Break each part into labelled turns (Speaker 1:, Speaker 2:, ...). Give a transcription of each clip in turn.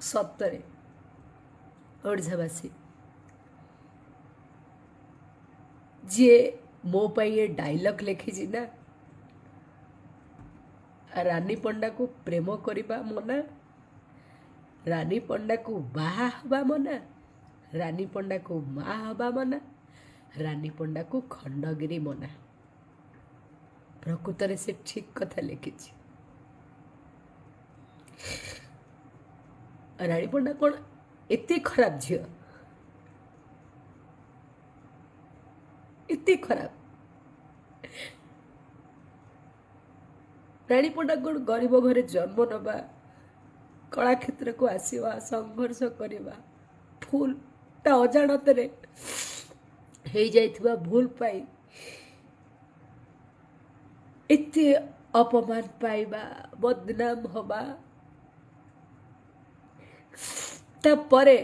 Speaker 1: सतरे ओडावासी जी मो पाई ये डायलॉग लिखी ना, रानी पंडा को प्रेम करवा मना, रानी पंडा को बाहा हवा मना, रानी पंडा को माँ हवा मना, रानी पंडा को खंडगिरी मना। प्रकृत से ठीक कथा लिखी। रानी पंडा कौन एत खराब झील, एत खराब। रानी पंडा कौन गरीब घरे जन्म नवा, कला क्षेत्र को आसवा, संघर्ष करवा, फुल ता अजाणत हो जाइथिबा भूल पाई एते अपमान पाइबा, बदनाम हवा, तापरे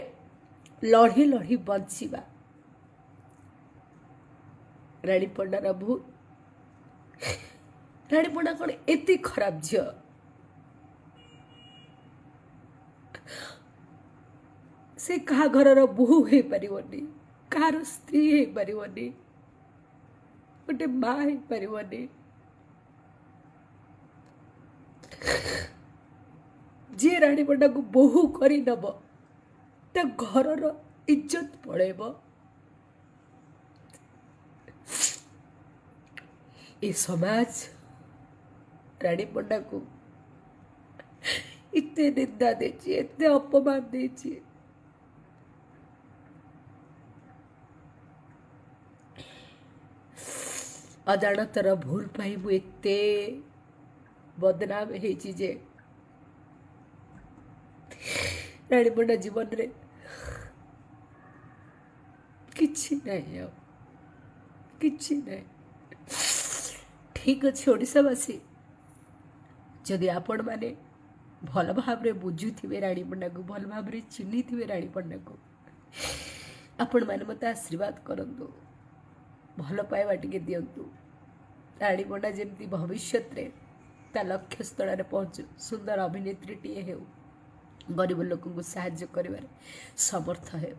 Speaker 1: लड़ी लड़ी बंचिबा। रानी पंडार भूल। रानी पंडा कौन एते खराब झील, से कहा घर बोहू हो पारिबनी, कहार स्त्री हो पारिबनी, गोटे माँ हो पारिबनी। जी रानी पंडा को बोहू करी नब ता घर इज्जत पड़ेब। ये समाज रानी पंडा को इतने निंदा देची, इतने अपमान देची। अजाणतर भूल पाई मु एते बदनाम हेची जे रानी पंडा जीवन रे किछि नहीं, अब किछि नहीं। ठीक अच्छे ओडिशावासी, जदि आपण माने भल भाव बुझुवे रानी पंडा को, भल भाव चिन्ही थे रानी पंडा को, आपण मैंने मत आशीर्वाद करंतु, भल पाइबा टिके दियंतु। रानी पंडा जमती भविष्य ता लक्ष्य स्थल पहुँचु, सुंदर अभिनेत्री टीए हो, गरीब लोक साहाय्य कर समर्थ हो।